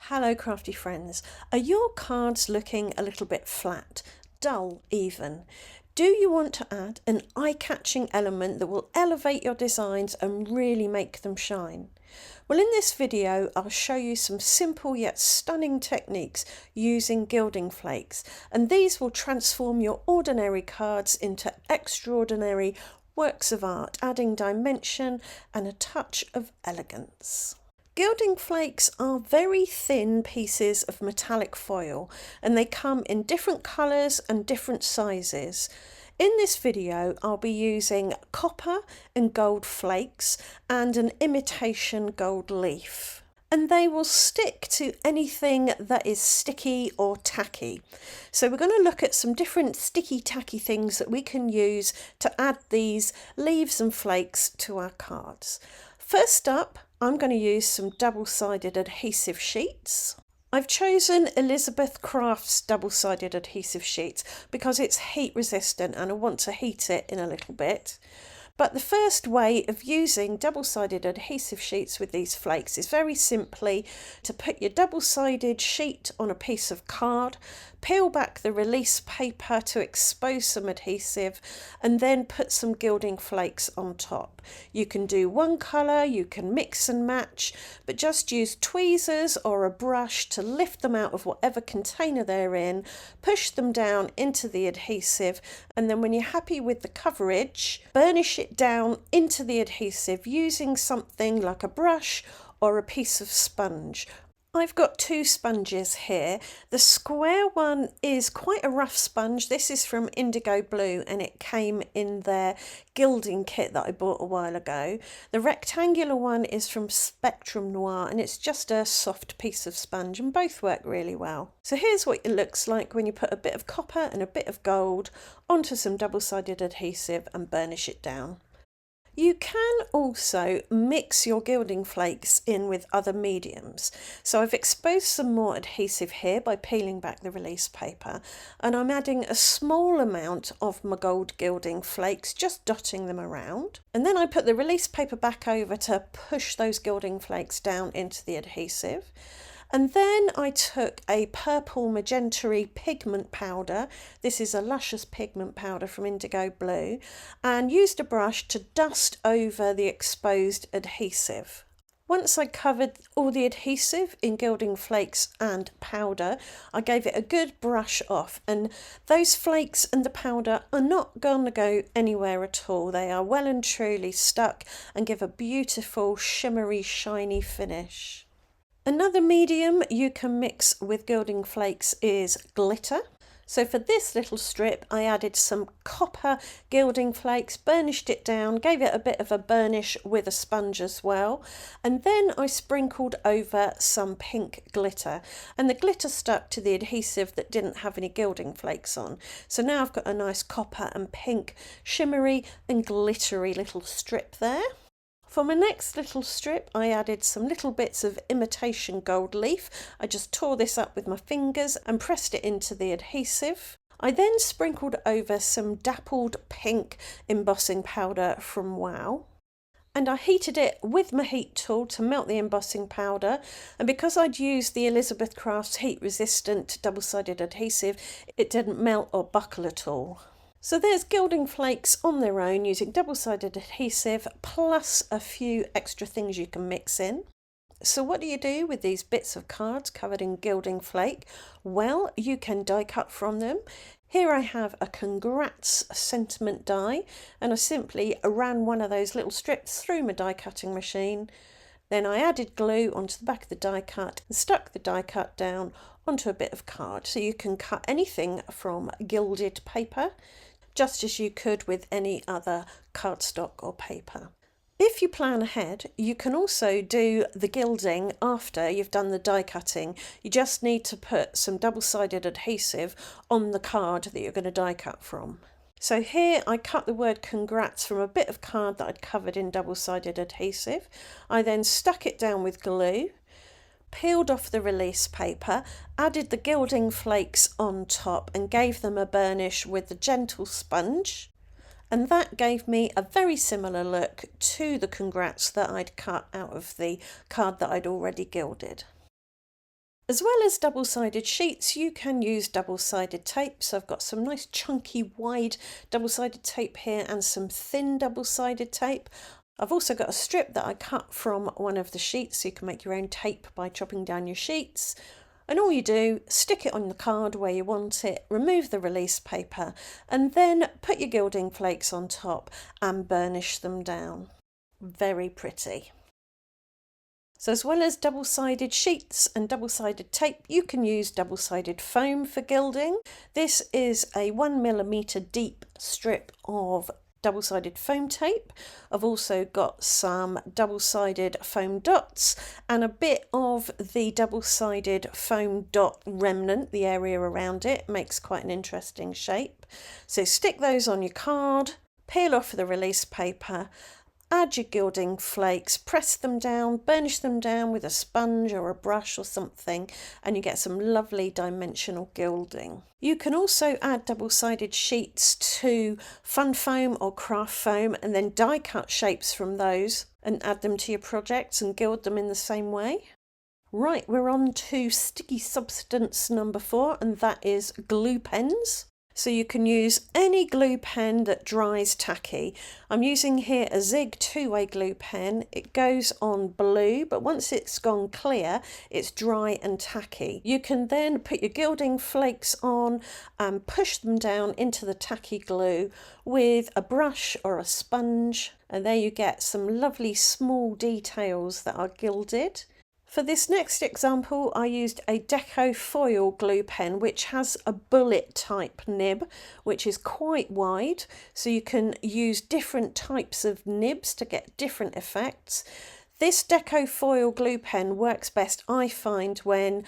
Hello crafty friends, are your cards looking a little bit flat, dull even? Do you want to add an eye-catching element that will elevate your designs and really make them shine? Well, in this video I'll show you some simple yet stunning techniques using gilding flakes, and these will transform your ordinary cards into extraordinary works of art, adding dimension and a touch of elegance. Gilding flakes are very thin pieces of metallic foil, and they come in different colours and different sizes. In this video I'll be using copper and gold flakes and an imitation gold leaf. And they will stick to anything that is sticky or tacky. So we're going to look at some different sticky tacky things that we can use to add these leaves and flakes to our cards. First up, I'm going to use some double-sided adhesive sheets. I've chosen Elizabeth Craft's double-sided adhesive sheets because it's heat resistant and I want to heat it in a little bit. But the first way of using double-sided adhesive sheets with these flakes is very simply to put your double-sided sheet on a piece of card, peel back the release paper to expose some adhesive, and then put some gilding flakes on top. You can do one colour, you can mix and match, but just use tweezers or a brush to lift them out of whatever container they're in, push them down into the adhesive, and then when you're happy with the coverage, burnish it down into the adhesive using something like a brush or a piece of sponge. I've got two sponges here. The square one is quite a rough sponge. This is from Indigo Blue and it came in their gilding kit that I bought a while ago. The rectangular one is from Spectrum Noir and it's just a soft piece of sponge, and both work really well. So here's what it looks like when you put a bit of copper and a bit of gold onto some double-sided adhesive and burnish it down. You can also mix your gilding flakes in with other mediums. So I've exposed some more adhesive here by peeling back the release paper, and I'm adding a small amount of my gold gilding flakes, just dotting them around. And then I put the release paper back over to push those gilding flakes down into the adhesive. And then I took a purple magenta pigment powder. This is a luscious pigment powder from Indigo Blue, and used a brush to dust over the exposed adhesive. Once I covered all the adhesive in gilding flakes and powder, I gave it a good brush off, and those flakes and the powder are not going to go anywhere at all. They are well and truly stuck and give a beautiful shimmery shiny finish. Another medium you can mix with gilding flakes is glitter. So for this little strip I added some copper gilding flakes, burnished it down, gave it a bit of a burnish with a sponge as well, and then I sprinkled over some pink glitter, and the glitter stuck to the adhesive that didn't have any gilding flakes on. So now I've got a nice copper and pink shimmery and glittery little strip there. For my next little strip I added some little bits of imitation gold leaf. I just tore this up with my fingers and pressed it into the adhesive. I then sprinkled over some dappled pink embossing powder from Wow. And I heated it with my heat tool to melt the embossing powder, and because I'd used the Elizabeth Craft's heat resistant double-sided adhesive, it didn't melt or buckle at all. So there's gilding flakes on their own using double-sided adhesive plus a few extra things you can mix in. So what do you do with these bits of cards covered in gilding flake? Well, you can die cut from them. Here I have a congrats sentiment die, and I simply ran one of those little strips through my die cutting machine. Then I added glue onto the back of the die cut and stuck the die cut down onto a bit of card. So you can cut anything from gilded paper, just as you could with any other cardstock or paper. If you plan ahead, you can also do the gilding after you've done the die cutting. You just need to put some double-sided adhesive on the card that you're going to die cut from. So here I cut the word congrats from a bit of card that I'd covered in double-sided adhesive. I then stuck it down with glue, peeled off the release paper, added the gilding flakes on top and gave them a burnish with the gentle sponge, and that gave me a very similar look to the congrats that I'd cut out of the card that I'd already gilded. As well as double-sided sheets, you can use double-sided tape. So I've got some nice chunky wide double-sided tape here and some thin double-sided tape. I've also got a strip that I cut from one of the sheets, so you can make your own tape by chopping down your sheets. And all you do, stick it on the card where you want it, remove the release paper, and then put your gilding flakes on top and burnish them down. Very pretty. So as well as double-sided sheets and double-sided tape, you can use double-sided foam for gilding. This is a 1mm deep strip of double-sided foam tape. I've also got some double-sided foam dots and a bit of the double-sided foam dot remnant. The area around it makes quite an interesting shape. So stick those on your card, peel off the release paper, add your gilding flakes, press them down, burnish them down with a sponge or a brush or something, and you get some lovely dimensional gilding. You can also add double-sided sheets to fun foam or craft foam and then die cut shapes from those and add them to your projects and gild them in the same way. Right, we're on to sticky substance number 4, and that is glue pens. So you can use any glue pen that dries tacky. I'm using here a Zig 2-way glue pen. It goes on blue, but once it's gone clear, it's dry and tacky. You can then put your gilding flakes on and push them down into the tacky glue with a brush or a sponge. And there you get some lovely small details that are gilded. For this next example, I used a Deco foil glue pen, which has a bullet type nib, which is quite wide. So you can use different types of nibs to get different effects. This Deco foil glue pen works best, I find, when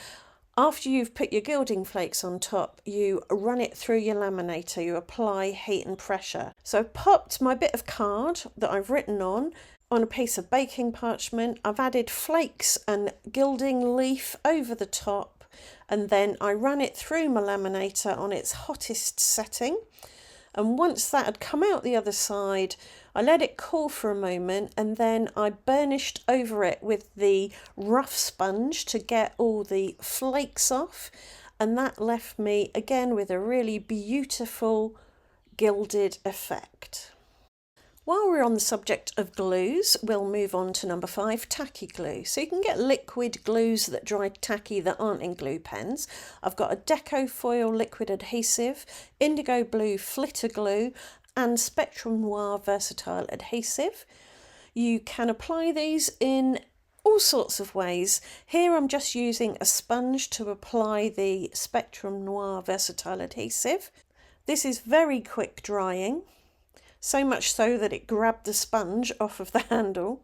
after you've put your gilding flakes on top, you run it through your laminator, you apply heat and pressure. So I've popped my bit of card that I've written on a piece of baking parchment. I've added flakes and gilding leaf over the top, and then I ran it through my laminator on its hottest setting. And once that had come out the other side, I let it cool for a moment, and then I burnished over it with the rough sponge to get all the flakes off, and that left me again with a really beautiful gilded effect. While we're on the subject of glues, we'll move on to number 5, tacky glue. So you can get liquid glues that dry tacky that aren't in glue pens. I've got a Deco foil liquid adhesive, indigo blue flitter glue, and Spectrum Noir versatile adhesive. You can apply these in all sorts of ways. Here I'm just using a sponge to apply the Spectrum Noir versatile adhesive. This is very quick drying. So much so that it grabbed the sponge off of the handle.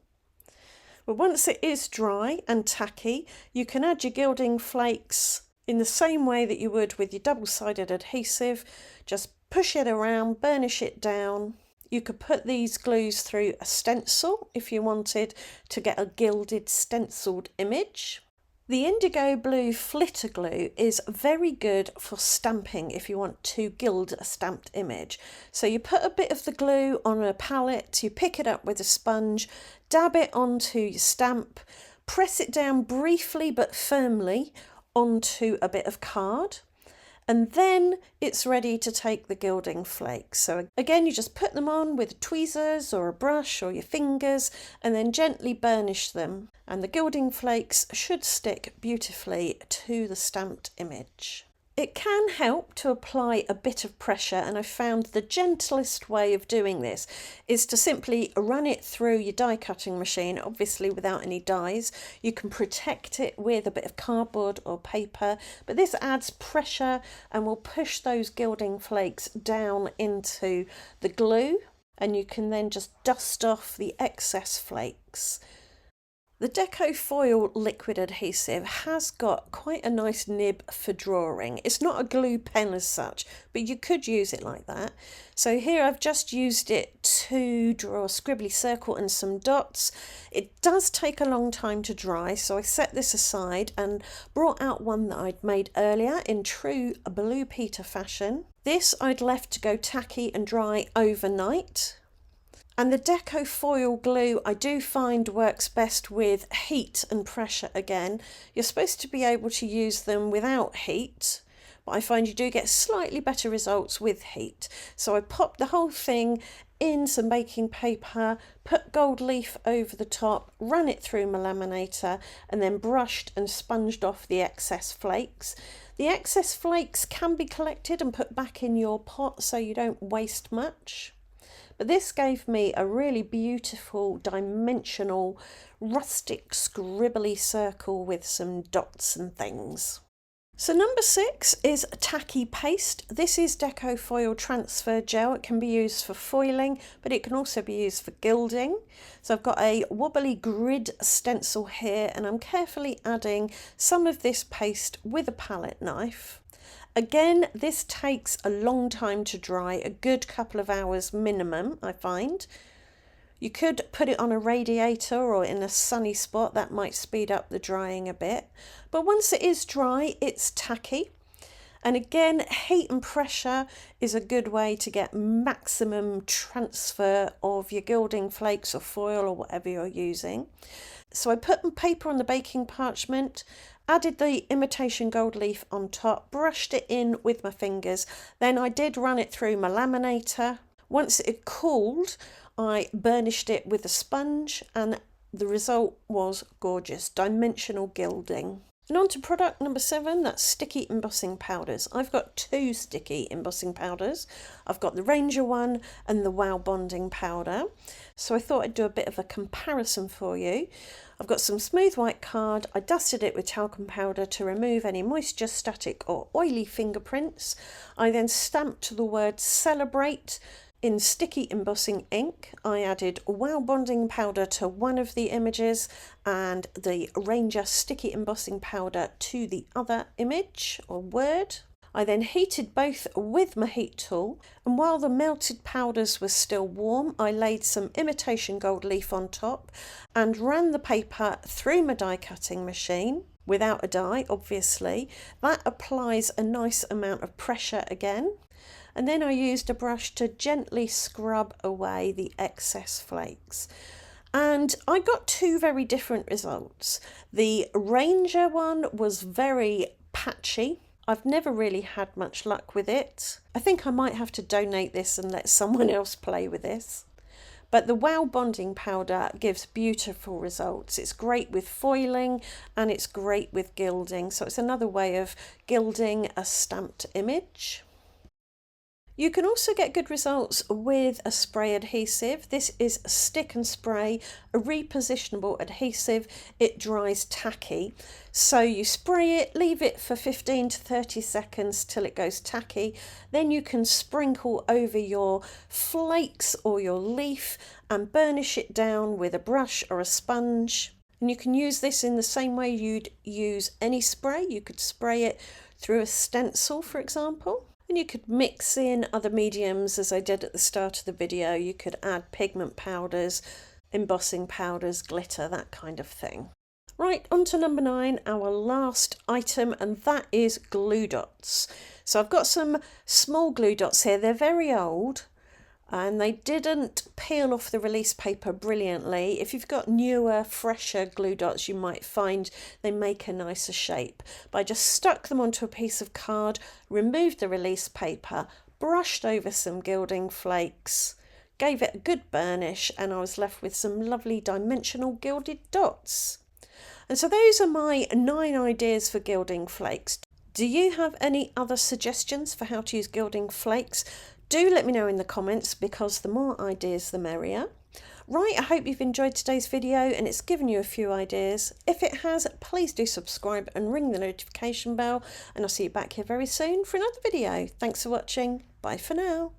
But once it is dry and tacky, you can add your gilding flakes in the same way that you would with your double-sided adhesive. Just push it around, burnish it down. You could put these glues through a stencil if you wanted to get a gilded stenciled image. The indigo blue flitter glue is very good for stamping if you want to gild a stamped image. So you put a bit of the glue on a palette, you pick it up with a sponge, dab it onto your stamp, press it down briefly but firmly onto a bit of card, and then it's ready to take the gilding flakes. So again, you just put them on with tweezers or a brush or your fingers and then gently burnish them, and the gilding flakes should stick beautifully to the stamped image. It can help to apply a bit of pressure, and I found the gentlest way of doing this is to simply run it through your die cutting machine, obviously without any dies. You can protect it with a bit of cardboard or paper, but this adds pressure and will push those gilding flakes down into the glue, and you can then just dust off the excess flakes. The Deco foil liquid adhesive has got quite a nice nib for drawing. It's not a glue pen as such, but you could use it like that. So here I've just used it to draw a scribbly circle and some dots. It does take a long time to dry, so I set this aside and brought out one that I'd made earlier in true Blue Peter fashion. This I'd left to go tacky and dry overnight. And the Deco foil glue I do find works best with heat and pressure again. You're supposed to be able to use them without heat, but I find you do get slightly better results with heat. So I popped the whole thing in some baking paper, put gold leaf over the top, ran it through my laminator, and then brushed and sponged off the excess flakes. The excess flakes can be collected and put back in your pot so you don't waste much. But this gave me a really beautiful, dimensional, rustic, scribbly circle with some dots and things. So number 6 is Tacky paste. This is Deco foil transfer gel. It can be used for foiling, but it can also be used for gilding. So I've got a wobbly grid stencil here, and I'm carefully adding some of this paste with a palette knife. Again, this takes a long time to dry, a good couple of hours minimum, I find. You could put it on a radiator or in a sunny spot, that might speed up the drying a bit. But once it is dry, it's tacky. And again, heat and pressure is a good way to get maximum transfer of your gilding flakes or foil or whatever you're using. So I put the paper on the baking parchment, added the imitation gold leaf on top, brushed it in with my fingers. Then I did run it through my laminator. Once it cooled, I burnished it with a sponge, and the result was gorgeous, dimensional gilding. And on to product number 7, that's sticky embossing powders. I've got 2 sticky embossing powders. I've got the Ranger one and the Wow bonding powder. So I thought I'd do a bit of a comparison for you. I've got some smooth white card. I dusted it with talcum powder to remove any moisture, static or oily fingerprints. I then stamped the word celebrate in sticky embossing ink. I added Wow bonding powder to one of the images and the Ranger sticky embossing powder to the other image or word. I then heated both with my heat tool, and while the melted powders were still warm, I laid some imitation gold leaf on top and ran the paper through my die cutting machine without a die, obviously. That applies a nice amount of pressure again. And then I used a brush to gently scrub away the excess flakes. And I got 2 very different results. The Ranger one was very patchy. I've never really had much luck with it. I think I might have to donate this and let someone else play with this. But the Wow bonding powder gives beautiful results. It's great with foiling and it's great with gilding. So it's another way of gilding a stamped image. You can also get good results with a spray adhesive. This is Stick and Spray, a repositionable adhesive. It dries tacky. So you spray it, leave it for 15 to 30 seconds till it goes tacky. Then you can sprinkle over your flakes or your leaf and burnish it down with a brush or a sponge. And you can use this in the same way you'd use any spray. You could spray it through a stencil, for example. And you could mix in other mediums, as I did at the start of the video. You could add pigment powders, embossing powders, glitter, that kind of thing. Right, on to number 9, our last item, and that is glue dots. So I've got some small glue dots here. They're very old and they didn't peel off the release paper brilliantly. If you've got newer, fresher glue dots, you might find they make a nicer shape. But I just stuck them onto a piece of card, removed the release paper, brushed over some gilding flakes, gave it a good burnish, and I was left with some lovely dimensional gilded dots. And so those are my 9 ideas for gilding flakes. Do you have any other suggestions for how to use gilding flakes? Do let me know in the comments, because the more ideas the merrier. Right, I hope you've enjoyed today's video and it's given you a few ideas. If it has, please do subscribe and ring the notification bell, and I'll see you back here very soon for another video. Thanks for watching. Bye for now.